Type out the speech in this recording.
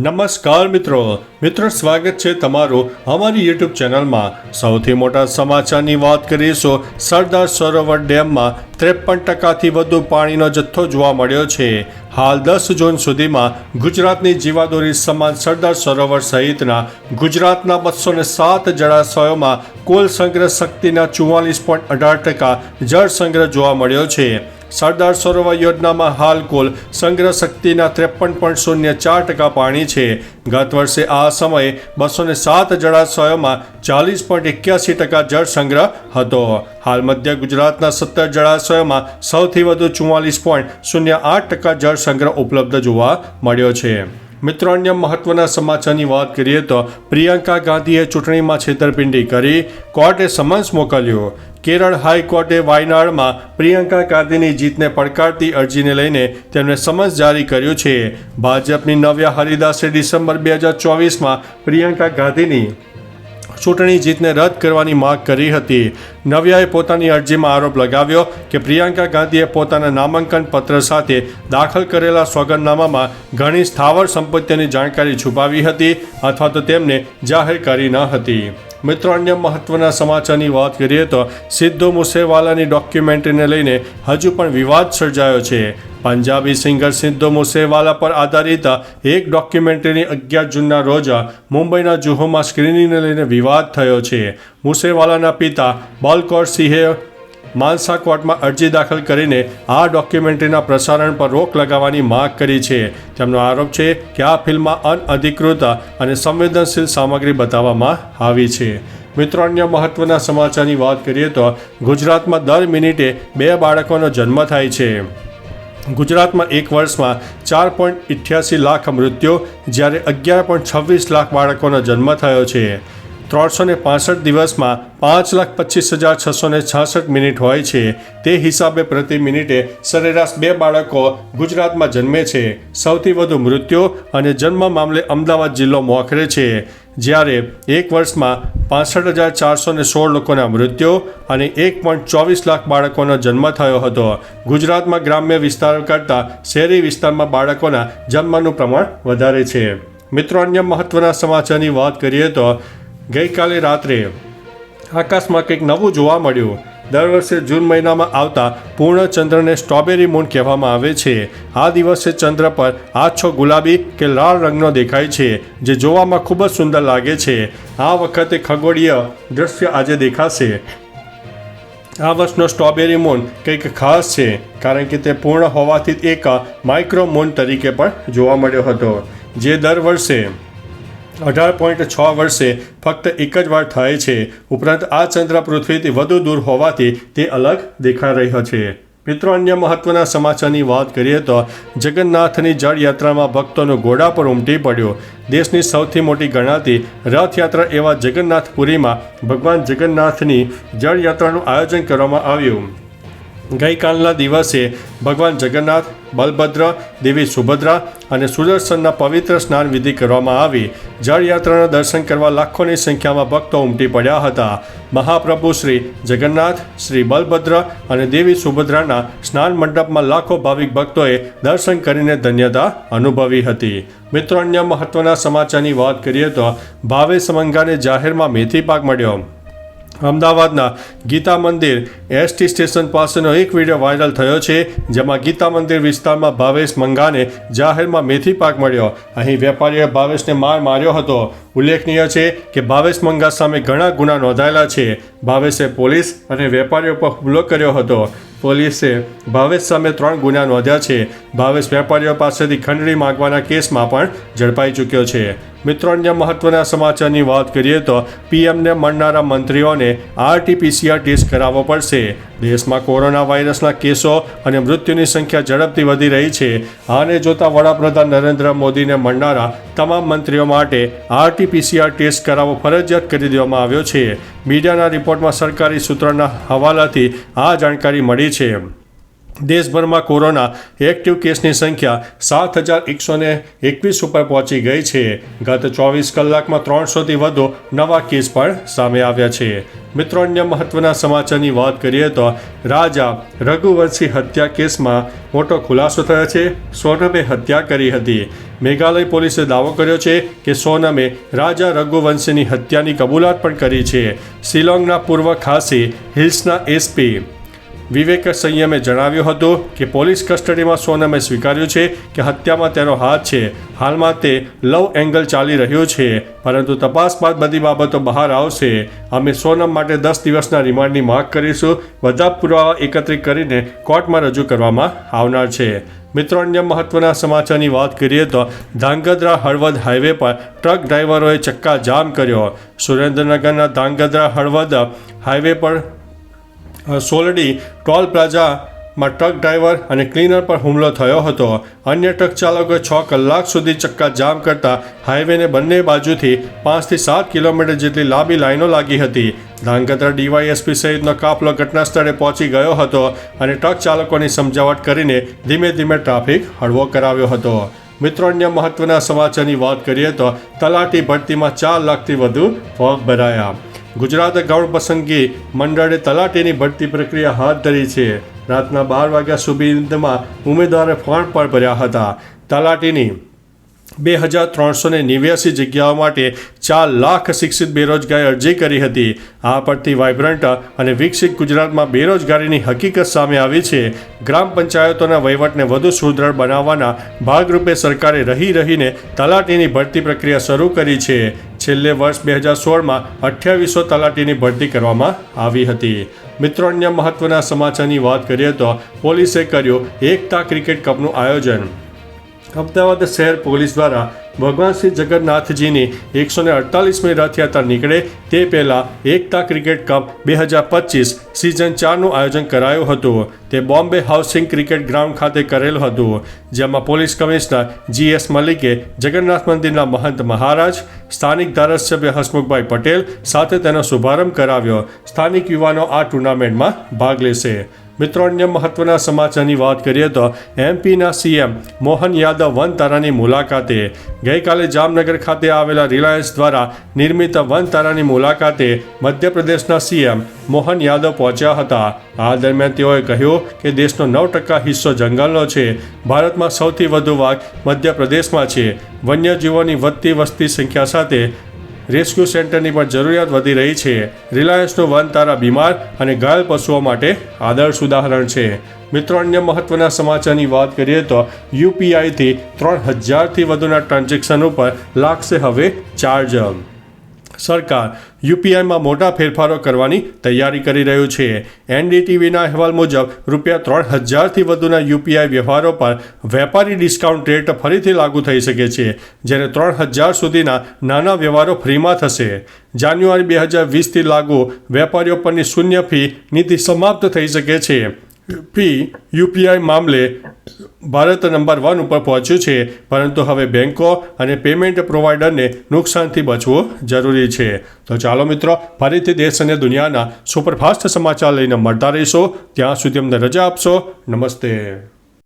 નમસ્કાર મિત્રો સ્વાગત છે તમારું અમારી યુટ્યુબ ચેનલમાં। સૌથી મોટા સમાચારની વાત કરીશું। સરદાર સરોવર ડેમમાં 53% વધુ પાણીનો જથ્થો જોવા મળ્યો છે। હાલ 10 જૂન સુધીમાં ગુજરાતની જીવાદોરી સમાન સરદાર સરોવર સહિતના ગુજરાતના 207 જળાશયોમાં કુલ સંગ્રહ શક્તિના 44.18% જળ સંગ્રહ જોવા મળ્યો છે। સરદાર સરોવર યોજનામાં હાલ કુલ સંગ્રહ શક્તિના 53.04% પાણી છે। ગત વર્ષે આ સમયે 207 જળાશયોમાં 40.81% જળ સંગ્રહ હતો। હાલ મધ્ય ગુજરાતના 17 જળાશયોમાં સૌથી વધુ 44.08% જળ સંગ્રહ ઉપલબ્ધ જોવા મળ્યો છે। મિત્રો, અન્ય મહત્વના સમાચારની વાત કરીએ તો પ્રિયંકા ગાંધીએ ચૂંટણીમાં છેતરપિંડી કરી, કોર્ટે સમન્સ મોકલ્યું। કેરળ હાઈકોર્ટે વાયનાડમાં પ્રિયંકા ગાંધીની જીતને પડકારતી અરજીને લઈને તેમને સમન્સ જારી કર્યું છે। ભાજપની નવ્યા હરિદાસે ડિસેમ્બર 2024માં પ્રિયંકા ગાંધીની ચૂંટણી જીતને રદ કરવાની માંગ કરી હતી। નવ્યાએ પોતાની અરજીમાં આરોપ લગાવ્યો કે પ્રિયંકા ગાંધીએ પોતાના નામાંકન પત્ર સાથે દાખલ કરેલા સોગંદનામામાં ઘણી સ્થાવર સંપત્તિઓની જાણકારી છુપાવી હતી અથવા તો તેમને જાહેર કરી ન હતી। મિત્રો, અન્ય મહત્વના સમાચારની વાત કરીએ તો સિદ્ધુ મૂસેવાલાની ડોક્યુમેન્ટરીને લઈને હજુ પણ વિવાદ સર્જાયો છે। પંજાબી સિંગર સિદ્ધુ મૂસેવાલા પર આધારિત એક ડોક્યુમેન્ટરીની 11 જૂનના રોજ મુંબઈના જુહુમાં સ્ક્રીનિંગને લઈને વિવાદ થયો છે। મૂસેવાલાના પિતા બલકૌરસિંહે માનસા કોર્ટમાં અરજી દાખલ કરીને આ ડોક્યુમેન્ટરીના પ્રસારણ પર રોક લગાવવાની માંગ કરી છે। તેમનો આરોપ છે કે આ ફિલ્મમાં અનઅધિકૃત અને સંવેદનશીલ સામગ્રી બતાવવામાં આવી છે। મિત્રો, અન્ય મહત્વના સમાચારની વાત કરીએ તો ગુજરાતમાં દર મિનિટે 2 બાળકોનો જન્મ થાય છે। ગુજરાતમાં એક વર્ષમાં 4.88 લાખ મૃત્યુ જ્યારે 11.26 લાખ બાળકોનો જન્મ થયો છે। 365 દિવસમાં 5,25,666 મિનિટ હોય છે। તે હિસાબે પ્રતિ મિનિટે સરેરાશ 2 બાળકો ગુજરાતમાં જન્મે છે। સૌથી વધુ મૃત્યુ અને જન્મ મામલે અમદાવાદ જિલ્લો મોખરે છે, જ્યારે એક વર્ષમાં 65,416 લોકોના મૃત્યુ અને 1.24 લાખ બાળકોનો જન્મ થયો હતો। ગુજરાતમાં ગ્રામ્ય વિસ્તારો કરતાં શહેરી વિસ્તારમાં બાળકોના જન્મનું પ્રમાણ વધારે છે। મિત્રો, અન્ય મહત્વના સમાચારની વાત કરીએ તો ગઈકાલે રાત્રે આકાશમાં કંઈક નવું જોવા મળ્યું। દર વર્ષે જૂન મહિનામાં આવતા પૂર્ણ ચંદ્રને સ્ટ્રોબેરી મૂન કહેવામાં આવે છે। આ દિવસે ચંદ્ર પર આછો ગુલાબી કે લાલ રંગનો દેખાય છે, જે જોવામાં ખૂબ જ સુંદર લાગે છે। આ વખતે ખગોળીય દ્રશ્ય આજે દેખાશે। આ વર્ષનો સ્ટ્રોબેરી મૂન કંઈક ખાસ છે, કારણ કે તે પૂર્ણ હોવાથી એક માઇક્રો મૂન તરીકે પણ જોવા મળ્યો હતો, જે દર વર્ષે 18.6 વર્ષે ફક્ત એક જ વાર થાય છે। ઉપરાંત આ ચંદ્ર પૃથ્વીથી વધુ દૂર હોવાથી તે અલગ દેખાઈ રહ્યો છે। મિત્રો, અન્ય મહત્વના સમાચારની વાત કરીએ તો જગન્નાથની જળયાત્રામાં ભક્તોનો ઘોડા પર ઉમટી પડ્યો। દેશની સૌથી મોટી ગણાતી રથયાત્રા એવા જગન્નાથપુરીમાં ભગવાન જગન્નાથની જળયાત્રાનું આયોજન કરવામાં આવ્યું। ગઈકાલના દિવસે ભગવાન જગન્નાથ, બલભદ્ર, દેવી સુભદ્રા અને સુદર્શનના પવિત્ર સ્નાન વિધિ કરવામાં આવી। જળયાત્રાના દર્શન કરવા લાખોની સંખ્યામાં ભક્તો ઉમટી પડ્યા હતા। મહાપ્રભુ શ્રી જગન્નાથ, શ્રી બલભદ્ર અને દેવી સુભદ્રાના સ્નાન મંડપમાં લાખો ભાવિક ભક્તોએ દર્શન કરીને ધન્યતા અનુભવી હતી। મિત્રો, અન્ય મહત્વના સમાચારની વાત કરીએ તો ભાવેશ મંગાને જાહેરમાં મેથી પાક મળ્યો। અમદાવાદના ગીતા મંદિર એસટી સ્ટેશન પાસેનો એક વિડીયો વાયરલ થયો છે, જેમાં ગીતા મંદિર વિસ્તારમાં ભાવેશ મંગાને જાહેરમાં મેથી પાક મળ્યો। અહીં વેપારીએ ભાવેશને માર્યો હતો। ઉલ્લેખનીય છે કે ભાવેશ મંગા સામે ઘણા ગુના નોંધાયેલા છે। ભાવેશે પોલીસ અને વેપારીઓ પર હુમલો કર્યો હતો। પોલીસે ભાવેશ સામે 3 ગુના નોંધ્યા છે। ભાવેશ વેપારીઓ પાસેથી ખંડણી માંગવાના કેસમાં પણ ઝડપાઈ ચૂક્યો છે। મિત્રો, અન્ય મહત્વના સમાચારની વાત કરીએ તો પીએમને મળનારા મંત્રીઓને RT-PCR ટેસ્ટ કરાવવો પડશે। દેશમાં કોરોના વાયરસના કેસો અને મૃત્યુની સંખ્યા ઝડપથી વધી રહી છે। આને જોતા વડાપ્રધાન નરેન્દ્ર મોદીને મળનારા તમામ મંત્રીઓ માટે RT-PCR ટેસ્ટ કરાવવો ફરજિયાત કરી દેવામાં આવ્યો છે। મીડિયાના રિપોર્ટમાં સરકારી સૂત્રોના હવાલાથી આ જાણકારી મળી છે। દેશભરમાં કોરોના એક્ટિવ કેસની સંખ્યા 7,121 ઉપર પહોંચી ગઈ છે. ગત 24 કલાકમાં 300થી વધુ નવા કેસ પણ સામે આવ્યા છે. મિત્રો, અન્ય મહત્વના સમાચારની વાત કરીએ તો રાજા રઘુવંશી હત્યા કેસમાં મોટો ખુલાસો થયો છે. સોનમે હત્યા કરી હતી. મેઘાલય પોલીસે દાવો કર્યો છે કે સોનમે રાજા રઘુવંશીની હત્યાની કબૂલાત પણ કરી છે. શિલોંગના પૂર્વ ખાસી હિલ્સના એસપી વિવેક સંયમે જણાવ્યું હતું કે પોલીસ કસ્ટડીમાં સોનમે સ્વીકાર્યું છે કે હત્યામાં તેનો હાથ છે. હાલમાં તે લવ એંગલ ચાલી રહ્યું છે, પરંતુ તપાસ બાદ બધી બાબતો બહાર આવશે. અમે સોનમ માટે 10 દિવસના રિમાન્ડની માંગ કરીશું. બધા પુરાવા એકત્રિત કરીને કોર્ટમાં રજૂ કરવામાં આવનાર છે. મિત્રો, અન્ય મહત્વના સમાચારની વાત કરીએ તો ધાંગધ્રા હળવદ હાઈવે પર ટ્રક ડ્રાઈવરોએ ચક્કા જામ કર્યો. સુરેન્દ્રનગરના ધાંગધ્રા હળવદ હાઈવે પર સોલડી ટોલ પ્લાઝામાં ટ્રક ડ્રાઈવર અને ક્લીનર પર હુમલો થયો હતો. અન્ય ટ્રક ચાલકોએ 6 કલાક સુધી ચક્કા જામ કરતા હાઈવેને બંને બાજુથી 5 થી 7 કિલોમીટર જેટલી લાંબી લાઈનો લાગી હતી. ધાંગધ્રા ડીવાયએસપી સહિતનો કાફલો ઘટના સ્થળે પહોંચી ગયો હતો અને ટ્રક ચાલકોની સમજાવટ કરીને ધીમે ધીમે ટ્રાફિક હળવો કરાવ્યો હતો. મિત્રો, અન્ય મહત્વના સમાચારની વાત કરીએ તો તલાટી ભરતીમાં 4 લાખથી વધુ ફોર્મ ભરાયા. ગુજરાત ગૌણ પસંદગી મંડળે તલાટીની ભરતી પ્રક્રિયા હાથ ધરી છે. રાતના 12 વાગ્યા સુધીમાં ઉમેદવારે ફોર્મ પણ ભર્યા હતા. તલાટીની 2,389 જગ્યાઓ માટે 4 લાખ શિક્ષિત બેરોજગારે અરજી કરી હતી. આ પરથી વાઇબ્રન્ટ અને વિકસિત ગુજરાતમાં બેરોજગારીની હકીકત સામે આવી છે. ગ્રામ પંચાયતોના વહીવટને વધુ સુદૃઢ બનાવવાના ભાગરૂપે સરકારે રહીને તલાટીની ભરતી પ્રક્રિયા શરૂ કરી છે. છેલ્લે વર્ષ 2016માં 2800 તલાટીની ભરતી કરવામાં આવી હતી. મિત્રો, અન્ય મહત્વના સમાચારની વાત કરીએ તો પોલીસે કર્યું એકતા ક્રિકેટ કપનું આયોજન. અમદાવાદ શહેર પોલીસ દ્વારા ભગવાન શ્રી જગન્નાથજીની 148મી રથયાત્રા નીકળે તે પહેલાં એકતા ક્રિકેટ કપ 2025 સિઝન 4નું આયોજન કરાયું હતું. તે બોમ્બે હાઉસિંગ ક્રિકેટ ગ્રાઉન્ડ ખાતે કરેલું હતું, જેમાં પોલીસ કમિશનર GS મલિકે જગન્નાથ મંદિરના મહંત મહારાજ, સ્થાનિક ધારાસભ્ય હસમુખભાઈ પટેલ સાથે તેનો શુભારંભ કરાવ્યો. સ્થાનિક યુવાનો આ ટુર્નામેન્ટમાં ભાગ લેશે. મિત્રો, અન્ય મહત્વના સમાચારની વાત કરીએ તો MPના CM મોહન યાદવ વનતારાની મુલાકાતે. ગઈકાલે જામનગર ખાતે આવેલા રિલાયન્સ દ્વારા નિર્મિત વનતારાની મુલાકાતે મધ્યપ્રદેશના CM મોહન યાદવ પહોંચ્યા હતા. આ દરમિયાન તેઓએ કહ્યું કે દેશનો 9% હિસ્સો જંગલનો છે. ભારતમાં સૌથી વધુ વાઘ મધ્યપ્રદેશમાં છે. વન્યજીવોની વધતી વસ્તી સંખ્યા સાથે રેસ્ક્યુ સેન્ટરની પણ જરૂરિયાત વધી રહી છે. રિલાયન્સનું વનતારા બીમાર અને ઘાયલ પશુઓ માટે આદર્શ ઉદાહરણ છે. મિત્રો, અન્ય મહત્વના સમાચારની વાત કરીએ તો UPIથી 3000થી વધુના ટ્રાન્ઝેક્શન ઉપર લાગશે હવે ચાર્જ. સરકાર UPIમાં મોટા ફેરફારો કરવાની તૈયારી કરી રહ્યું છે. NDTVના અહેવાલ મુજબ ₹3000થી વધુના UPI વ્યવહારો પર વેપારી ડિસ્કાઉન્ટ રેટ ફરીથી લાગુ થઈ શકે છે, જ્યારે 3000 સુધીના નાના વ્યવહારો ફ્રીમાં થશે. જાન્યુઆરી 2020થી લાગુ વેપારીઓ પરની શૂન્ય ફી નીતિ સમાપ્ત થઈ શકે છે. UPI મામલે ભારત નંબર 1 ઉપર પહોંચ્યું છે, પરંતુ હવે બેન્કો અને પેમેન્ટ પ્રોવાઈડરને નુકસાનથી બચવું જરૂરી છે. તો ચાલો મિત્રો, ફરીથી દેશ અને દુનિયાના સુપરફાસ્ટ સમાચાર લઈને મળતા રહીશો. ત્યાં સુધી અમને રજા આપશો. નમસ્તે.